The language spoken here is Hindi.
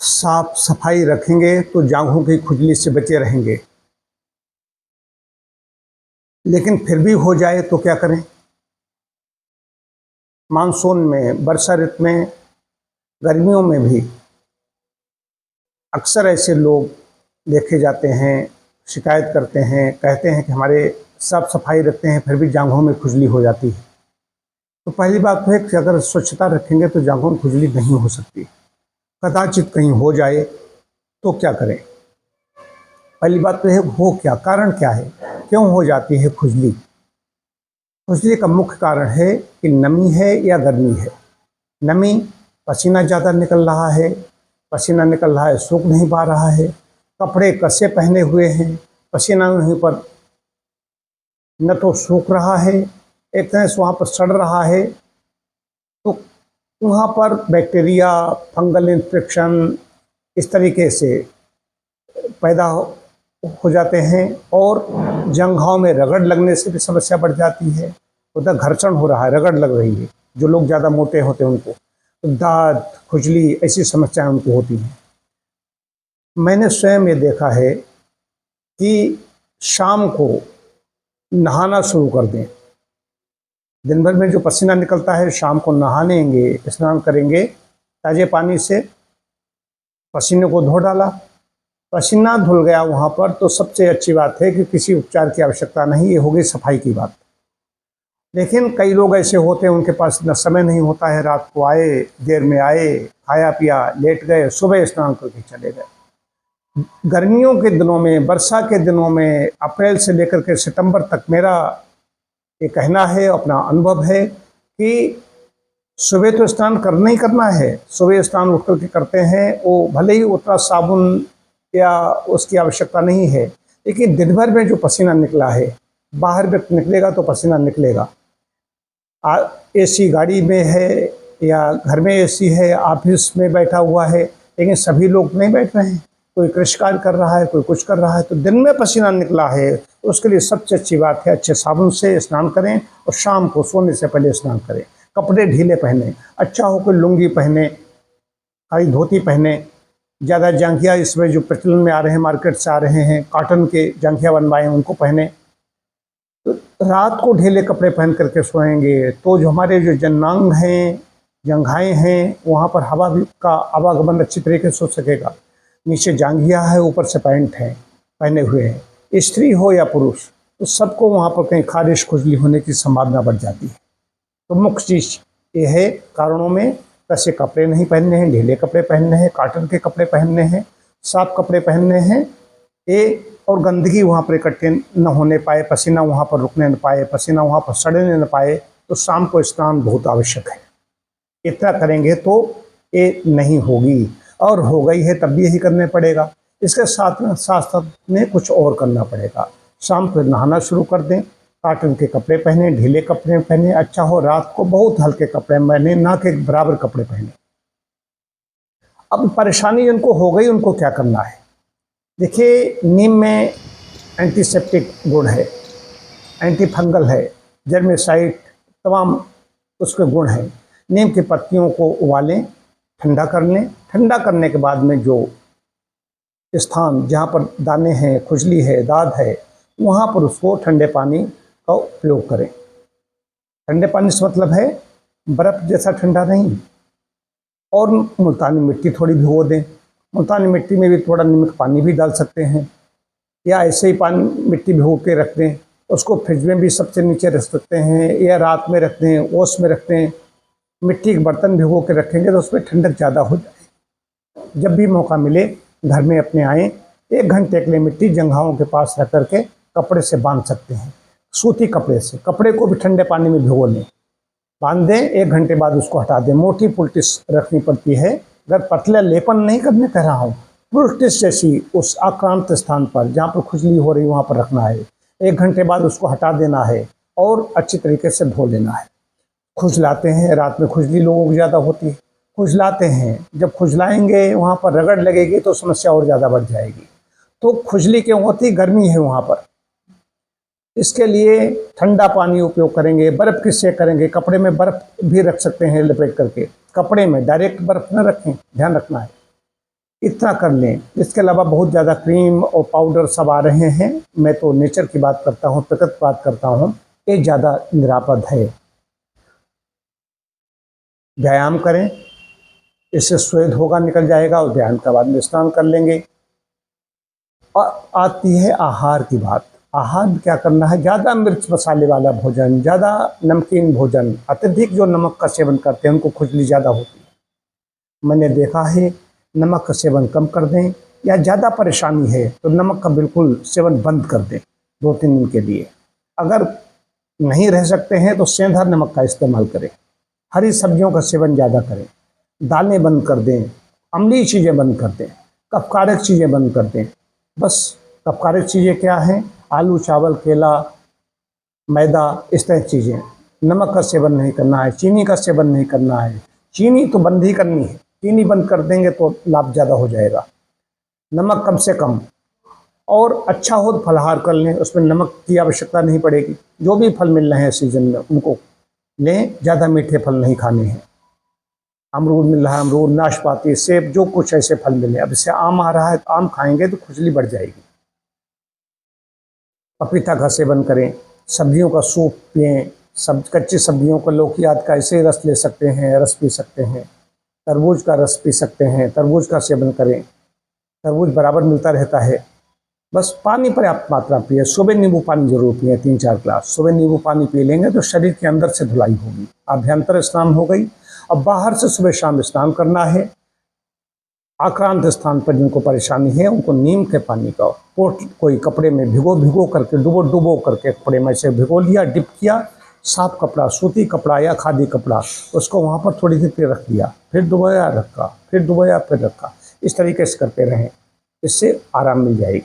साफ सफाई रखेंगे तो जांघों की खुजली से बचे रहेंगे। लेकिन फिर भी हो जाए तो क्या करें? मानसून में, वर्षा ऋतु में, गर्मियों में भी अक्सर ऐसे लोग देखे जाते हैं, शिकायत करते हैं, कहते हैं कि हमारे साफ सफाई रखते हैं फिर भी जांघों में खुजली हो जाती है। तो पहली बात तो है कि अगर स्वच्छता रखेंगे तो जांघों में खुजली नहीं हो सकती। कदाचित कहीं हो जाए तो क्या करें? पहली बात तो है हो क्या, कारण क्या है, क्यों हो जाती है खुजली? खुजली का मुख्य कारण है कि नमी है या गर्मी है। नमी, पसीना ज़्यादा निकल रहा है, पसीना निकल रहा है, सूख नहीं पा रहा है, कपड़े कसे पहने हुए हैं, पसीना वहीं पर न तो सूख रहा है, एक तरह से वहाँ पर सड़ रहा है, तो वहाँ पर बैक्टीरिया, फंगल इन्फेक्शन इस तरीके से पैदा हो जाते हैं और जंघाओं में रगड़ लगने से भी समस्या बढ़ जाती है। उधर घर्षण हो रहा है, रगड़ लग रही है। जो लोग ज़्यादा मोटे होते हैं उनको तो दाद, खुजली ऐसी समस्याएं उनको होती हैं। मैंने स्वयं ये देखा है कि शाम को नहाना शुरू कर दें। दिन भर में जो पसीना निकलता है, शाम को नहानेंगे, स्नान करेंगे, ताजे पानी से पसीने को धो डाला, पसीना धुल गया वहाँ पर, तो सबसे अच्छी बात है कि किसी उपचार की आवश्यकता नहीं। ये हो गई सफाई की बात। लेकिन कई लोग ऐसे होते हैं उनके पास न समय नहीं होता है, रात को आए, देर में आए, खाया पिया, लेट गए, सुबह स्नान करके चले गए। गर्मियों के दिनों में, वर्षा के दिनों में, अप्रैल से लेकर के सितंबर तक मेरा ये कहना है, अपना अनुभव है कि सुबह तो स्नान करना ही करना है। सुबह स्नान उठ करके करते हैं, वो भले ही उतना साबुन या उसकी आवश्यकता नहीं है, लेकिन दिन भर में जो पसीना निकला है, बाहर भी निकलेगा तो पसीना निकलेगा। एसी गाड़ी में है या घर में एसी है, ऑफिस में बैठा हुआ है, लेकिन सभी लोग नहीं बैठ रहे हैं। कोई कृषि कार्य कर रहा है, कोई कुछ कर रहा है, तो दिन में पसीना निकला है तो उसके लिए सबसे अच्छी बात है अच्छे साबुन से स्नान करें और शाम को सोने से पहले स्नान करें। कपड़े ढीले पहने, अच्छा हो कोई लुंगी पहने, खाली धोती पहने। ज़्यादा जांघिया इसमें जो प्रचलन में आ रहे हैं, मार्केट से आ रहे हैं, कॉटन के जांघिया बनवाएं, उनको पहने। तो रात को ढीले कपड़े पहन करके सोएंगे तो जो हमारे जो जनांग हैं, जंघाएं हैं, वहाँ पर हवा भी का आवागमन अच्छी तरीके से हो सकेगा। नीचे जांघिया है, ऊपर से पैंट है पहने हुए हैं, स्त्री हो या पुरुष, तो सबको वहाँ पर कहीं खारिश खुजली होने की संभावना बढ़ जाती है। तो मुख्य चीज़ ये है, कारणों में कसे कपड़े नहीं पहनने हैं, ढीले कपड़े पहनने हैं, कॉटन के कपड़े पहनने हैं, साफ कपड़े पहनने हैं, ये और गंदगी वहाँ पर इकट्ठे न होने पाए, पसीना वहाँ पर रुकने न पाए, पसीना वहाँ पर सड़ने न पाए। तो शाम को स्नान बहुत आवश्यक है। इतना करेंगे तो ये नहीं होगी, और हो गई है तब भी यही करने पड़ेगा। इसके साथ साथ में कुछ और करना पड़ेगा। शाम को नहाना शुरू कर दें, कॉटन के कपड़े पहने, ढीले कपड़े पहने, अच्छा हो रात को बहुत हल्के कपड़े पहने, ना कि बराबर कपड़े पहने। अब परेशानी जिनको हो गई उनको क्या करना है? देखिए, नीम में एंटीसेप्टिक गुण है, एंटी फंगल है, जर्मिसाइड, तमाम उसके गुण हैं। नीम की पत्तियों को उबालें, ठंडा कर लें। ठंडा करने के बाद में जो स्थान जहाँ पर दाने हैं, खुजली है, दाद है, वहाँ पर उसको ठंडे पानी का उपयोग करें। ठंडे पानी से मतलब है बर्फ़ जैसा ठंडा नहीं। और मुल्तानी मिट्टी थोड़ी भिगो दें। मुल्तानी मिट्टी में भी थोड़ा नमक पानी भी डाल सकते हैं, या ऐसे ही पानी मिट्टी भिगो के रख दें। उसको फ्रिज में भी सबसे नीचे रख सकते हैं, या रात में रखते हैं, ओस में रखते हैं। मिट्टी के बर्तन भिगो के रखेंगे तो उसमें ठंडक ज़्यादा हो जाए। जब भी मौका मिले घर में अपने आएँ, 1 घंटे के लिए मिट्टी जंघाओं के पास रख करके कपड़े से बांध सकते हैं, सूती कपड़े से। कपड़े को भी ठंडे पानी में भिगो लें, बांध दें, 1 घंटे बाद उसको हटा दें। मोटी पुलटिस रखनी पड़ती है, अगर पतला लेपन नहीं करने कह रहा हूँ, पुलटिस जैसी उस आक्रांत स्थान पर जहाँ पर खुजली हो रही वहाँ पर रखना है। 1 घंटे बाद उसको हटा देना है और अच्छी तरीके से धो लेना है। खुजलाते हैं, रात में खुजली लोगों को ज़्यादा होती है, खुजलाते हैं, जब खुजलाएंगे वहाँ पर रगड़ लगेगी तो समस्या और ज़्यादा बढ़ जाएगी। तो खुजली क्यों होती? गर्मी है वहाँ पर। इसके लिए ठंडा पानी उपयोग करेंगे, बर्फ़ की सेक करेंगे। कपड़े में बर्फ़ भी रख सकते हैं लपेट करके, कपड़े में डायरेक्ट बर्फ़ न रखें, ध्यान रखना है। इतना कर लें। इसके अलावा बहुत ज़्यादा क्रीम और पाउडर सब आ रहे हैं, मैं तो नेचर की बात करता हूँ, प्रकृति की बात करता हूँ, ये ज़्यादा निरापद है। व्यायाम करें, इससे स्वेद होगा निकल जाएगा और व्यायाम के बाद में स्नान कर लेंगे। और आती है आहार की बात। आहार में क्या करना है, ज़्यादा मिर्च मसाले वाला भोजन, ज़्यादा नमकीन भोजन, अत्यधिक जो नमक का सेवन करते हैं उनको खुजली ज़्यादा होती है। मैंने देखा है, नमक का सेवन कम कर दें, या ज़्यादा परेशानी है तो नमक का बिल्कुल सेवन बंद कर दें 2-3 दिन के लिए। अगर नहीं रह सकते हैं तो सेंधा नमक का इस्तेमाल करें। हरी सब्जियों का सेवन ज़्यादा करें, दालें बंद कर दें, अम्लीय चीज़ें बंद कर दें, कफकारक चीज़ें बंद कर दें। बस कफकारक चीज़ें क्या हैं, आलू, चावल, केला, मैदा, इस तरह की चीज़ें। नमक का सेवन नहीं करना है, चीनी का सेवन नहीं करना है। चीनी तो बंद ही करनी है, चीनी बंद कर देंगे तो लाभ ज़्यादा हो जाएगा। नमक कम से कम, और अच्छा हो तो फलाहार कर लें, उसमें नमक की आवश्यकता नहीं पड़ेगी। जो भी फल मिल रहे हैं सीजन में उनको लें, ज़्यादा मीठे फल नहीं खाने हैं। अमरूद मिल रहा है, अमरूद, नाशपाती, सेब, जो कुछ ऐसे फल मिले। अब इससे आम आ रहा है तो आम खाएंगे तो खुजली बढ़ जाएगी। पपीता का सेवन करें, सब्जियों का सूप पिएं, सब कच्ची सब्जियों को, लौकी आदि का ऐसे रस ले सकते हैं, रस पी सकते हैं। तरबूज का रस पी सकते हैं, तरबूज का सेवन करें, तरबूज बराबर मिलता रहता है। बस पानी पर्याप्त मात्रा पिए, सुबह नींबू पानी जरूर पिए, 3-4 ग्लास सुबह नींबू पानी पी लेंगे तो शरीर के अंदर से धुलाई होगी। आभ्यंतर स्नान हो गई। अब बाहर से सुबह शाम स्नान करना है। आक्रांत स्थान पर जिनको परेशानी है उनको नीम के पानी का पोट कोई कपड़े में भिगो करके, डुबो करके कपड़े में से भिगो लिया, डिप किया, साफ कपड़ा, सूती कपड़ा या खादी कपड़ा, उसको वहाँ पर थोड़ी देर पे रख दिया, फिर डुबोया रखा, फिर डुबोया फिर रखा। इस तरीके से करते रहें, इससे आराम मिल जाएगी।